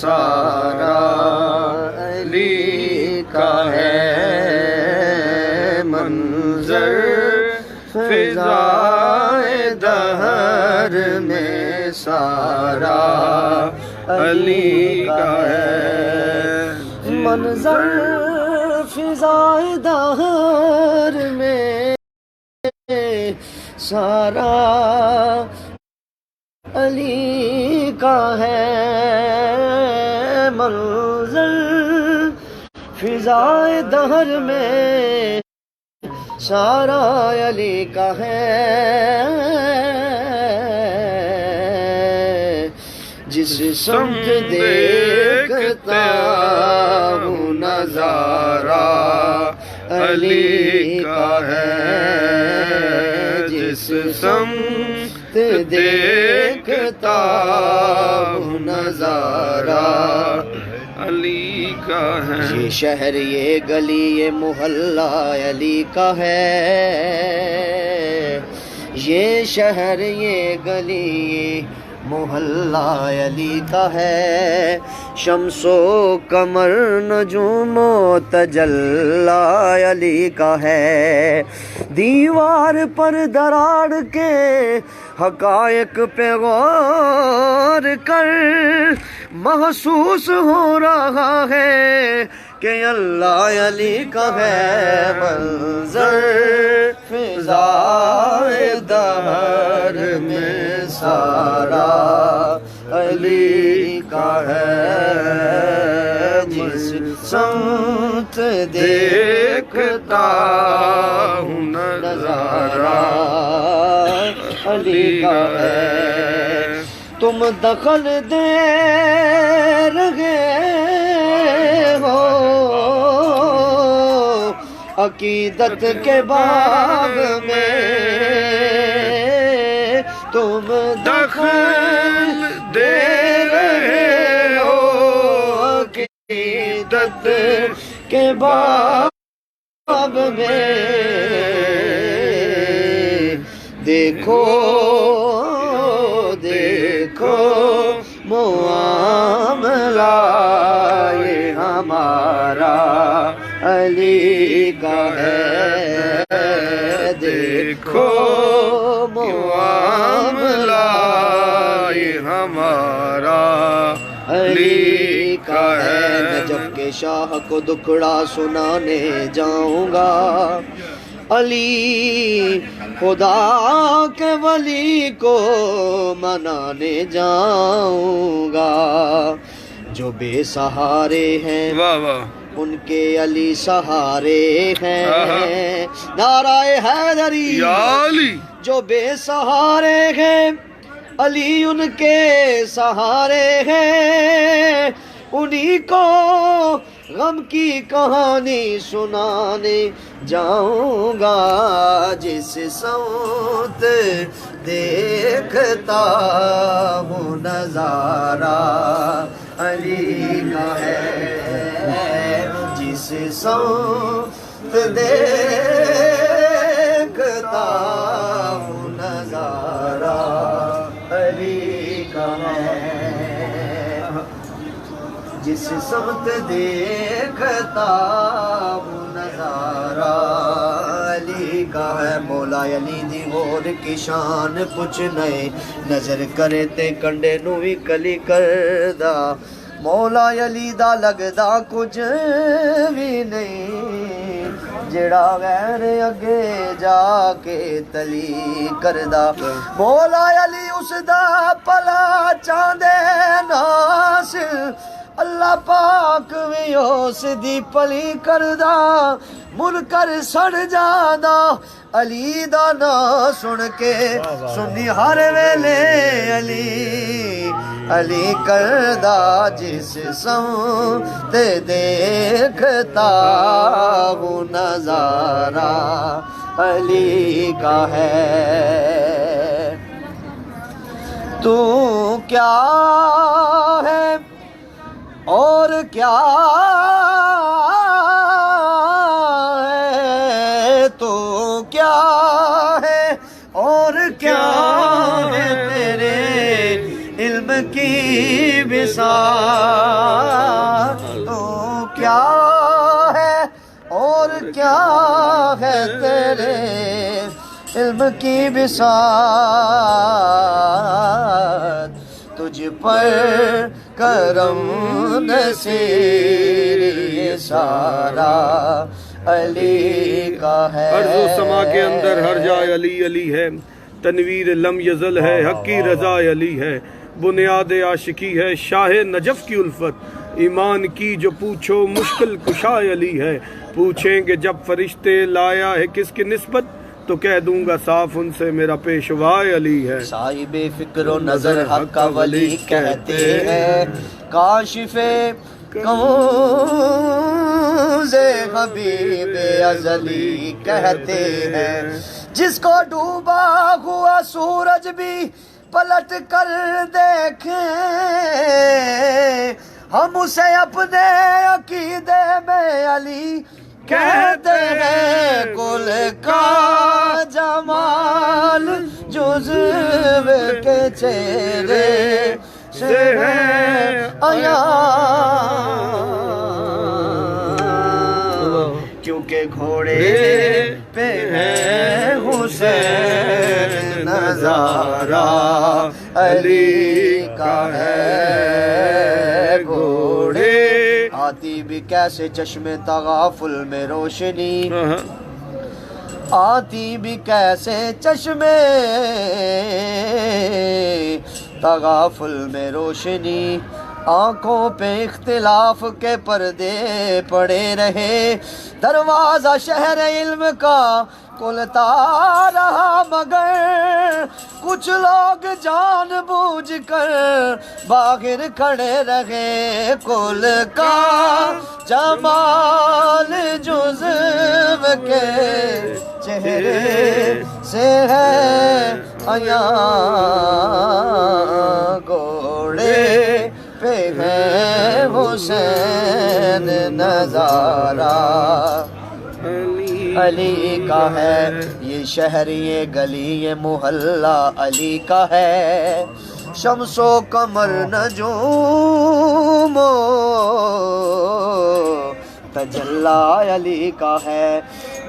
سارا علی کا ہے منظر، فضائے دہر میں سارا علی کا ہے منظر، فضائے دہر میں سارا علی کا ہے منظر، فضائے دہر میں سارا علی کا ہے، جس سمت دیکھتا ہوں نظارہ علی کا ہے، جس سمت دیکھتا ہوں نظارہ علی کا ہے، یہ شہر یہ گلی یہ محلہ علی کا ہے، یہ شہر یہ گلی یہ محلہ علی کا ہے، شمس و قمر نجوم و تجلی علی کا ہے، دیوار پر دراڑ کے حقائق پہ غور کر محسوس ہو رہا ہے کہ اللہ علی کا ہے منظر، فضائے دہر میں سارا علی کا ہے، جس سمت دیکھتا ہوں نظارہ علی کا ہے، تم دخل دے رہے ہو عقیدت کے باغ میں، تم دخل دے رہے ہو عقیدت کے باغ میں، دیکھو دیکھو معاملہ یہ ہمارا علی کا ہے، دیکھو معاملہ یہ ہمارا علی کا ہے، نجف کے شاہ کو دکھڑا سنانے جاؤں گا، علی خدا کے ولی کو منانے جاؤں گا، جو بے سہارے ہیں ان کے علی سہارے ہیں، نعرہ حیدری، جو بے سہارے ہیں علی ان کے سہارے ہیں، انہی کو غم کی کہانی سنانے جاؤں گا، جس سمت دیکھتا ہوں نظارہ علی کا ہے، جس سمت دیکھتا ہوں نظارہ علی کا ہے، جس سمت دیکھتا ہوں نظارہ علی کا ہے، مولا علی دی غور کی شان پوچھ نئے نظر کرے تے کنڈے نو بھی کلی کردہ، مولا علی دا لگدا کچھ بھی نہیں جڑا غیر اگے جا کے تلی کردہ، مولا علی اس دا پلا چاندے ناصر، اللہ پاک بھی اس دی پلی کردہ، منکر سڑ جاندہ علی دا نا سن کے، سنی ہر ویلے علی علی کردہ، جس سمت دیکھتا ہوں نظارہ علی کا ہے، تو کیا ہے اور کیا ہے، تو کیا ہے اور کیا ہے تیرے علم کی بساط تو کیا ہے اور کیا ہے تیرے علم کی بساط تجھ پر کرم نصیر یہ سارا علی کا ہے ارض و سما کے اندر ہر جائے علی علی ہے تنویر لم یزل ہے حق کی رضا علی ہے بنیاد عاشقی ہے شاہ نجف کی الفت ایمان کی جو پوچھو مشکل کشا علی ہے پوچھیں گے جب فرشتے لایا ہے کس کی نسبت تو کہہ دوں گا صاف ان سے میرا پیشوا علی ہے صاحب فکر و نظر حق کا ولی کہتے ہیں کاشف کنز حبیب ازلی کہتے ہیں جس کو ڈوبا ہوا سورج بھی پلٹ کر دیکھیں ہم اسے اپنے عقیدے میں علی کہتے ہیں کل کا جمال جزو کے چہرے سے ہے عیاں کیونکہ گھوڑے پہ ہے حسین نظارہ علی کا ہے گھوڑے آتی بھی کیسے چشمے تغافل میں روشنی آتی بھی کیسے چشمے تغافل میں روشنی آنکھوں پہ اختلاف کے پردے پڑے رہے دروازہ شہر علم کا کھلتا رہا مگر کچھ لوگ جان بوجھ کر باہر کھڑے رہے کل کا جمال جزو کے چہرے سے ہے عیاں گھوڑے پہ ہے حسین نظارہ علی کا ہے یہ شہر یہ گلی یہ محلہ علی کا ہے شمس و قمر نجوم و تجلی علی کا ہے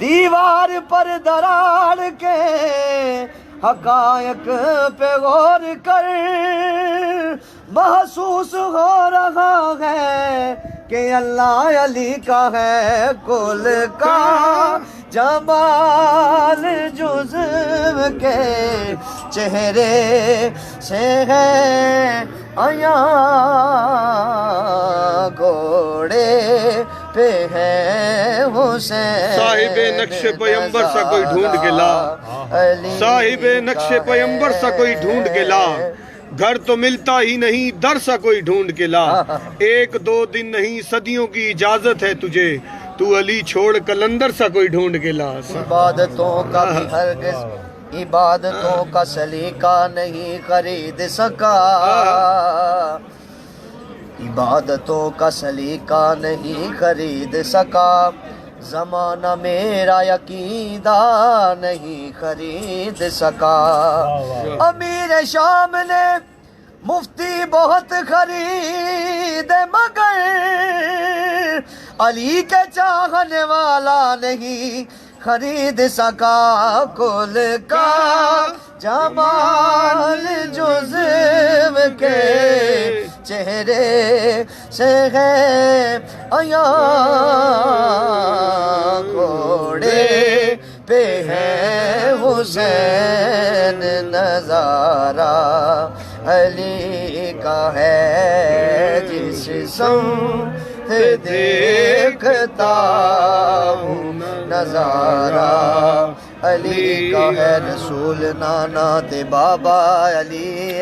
دیوار پر دراڑ کے حقائق پہ غور کر محسوس ہو رہا ہے کہ اللہ علی کا ہے کل کا جمال جزو کے چہرے سے ہے عیاں گھوڑے پہ ہے حسین صاحب نقش پیمبر سا کوئی ڈھونڈ کے لا صاحب نقش پیمبر سا کوئی ڈھونڈ کے لا گھر تو ملتا ہی نہیں در سا کوئی ڈھونڈ کے لا ایک دو دن نہیں صدیوں کی اجازت ہے تجھے تو علی چھوڑ کلندر سا کوئی ڈھونڈ کے لا عبادتوں کا بھی ہرگز عبادتوں کا سلیقہ نہیں خرید سکا عبادتوں کا سلیقہ نہیں خرید سکا زمانہ میرا عقیدہ نہیں خرید سکا امیر شام نے مفتی بہت خرید مگر علی کے چاہنے والا نہیں خرید سکا کل کا جمال جزو کے چہرے سے ہے عیاں گھوڑے پہ ہے حسین نظارہ علی کا ہے جس سمت دیکھتا ہوں نظارہ علی کا ہے رسول نانا تے بابا علی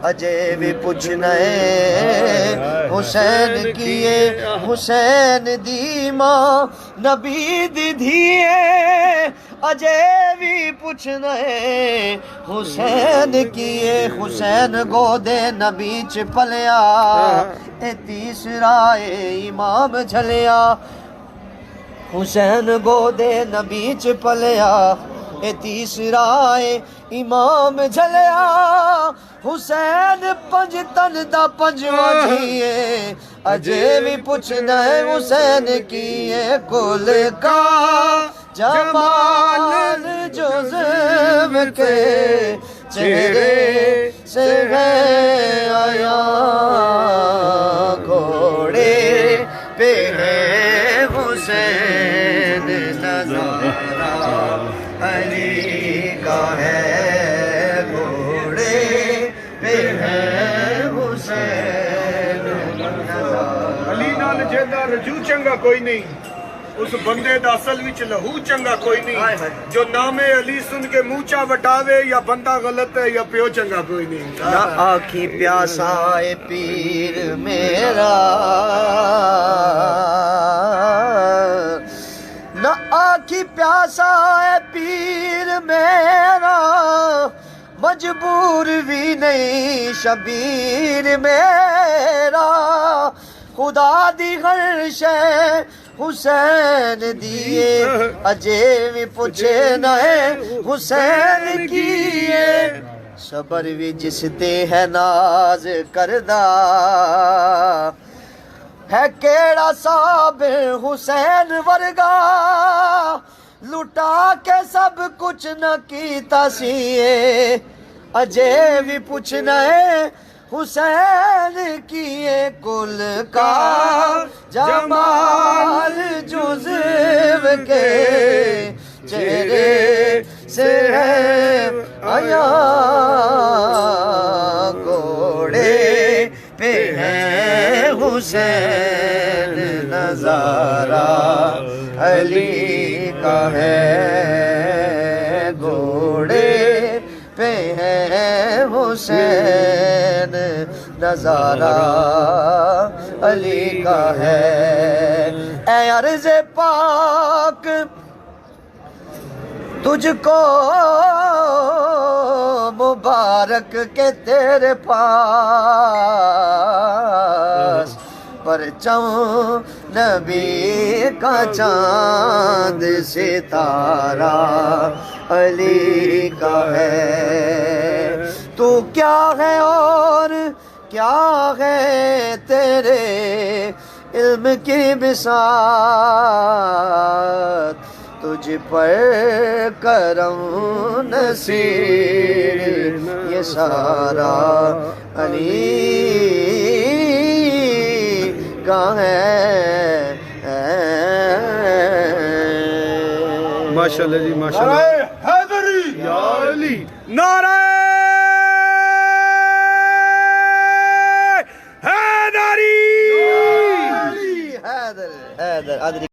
اجے بھی پوچھنا حسین کیے حسین دی ماں نبی دی دھیے اجے بھی پوچھنا حسین کیے حسین گودے نبی چ پلیا اے تیسرا امام جھلیا حسین گودے نبی چ پلیا اے تیسرا ہے امام جھلیا حسین پنج تن دا پنجواں جیے اجے بھی پوچھنا ہے حسین کیے کل کا جمال جزو کے چہرے سے ہے آیا گھوڑے پہ ہے حسین نظارہ علی کا ہے گھوڑے پہ ہے حسین نظارہ علی نال جیدا رجو چنگا کوئی نہیں اس بندے دا اصل وچ لہو چنگا کوئی نہیں جو نام علی سن کے موچا وٹاوے یا بندہ غلط ہے یا پیو چنگا کوئی نہیں نہ آنکھی پیاسا ہے پیر میرا نہ آنکھی پیاسا ہے پیر میرا مجبور بھی نہیں شبیر میرا خدا دی ہر شے حسین دیے اجے بھی پوچھے نہ ہے حسین کیے صبر بھی جس تے ہے ناز کردہ ہے کیڑا صابر حسین ورگا لٹا کے سب کچھ نہ کیتا سیے اجے بھی پوچھنا ہے حسین کیے کل کا جمال جزو کے چہرے سے ہے آیا گھوڑے پہ ہے حسین نظارہ علی کا ہے گھوڑے پہ ہے حسین نظارہ علی کا ہے اے عرض پاک تجھ کو مبارک کے تیرے پاس پرچم نبی کا چاند ستارہ علی کا ہے تو کیا ہے اور کیا ہے تیرے علم کی بساط تجھ پر کرم نصیر یہ سارا علی کا ہے ماشاءاللہ جی ماشاءاللہ حیدری یا علی نعرہ حیدری حیدر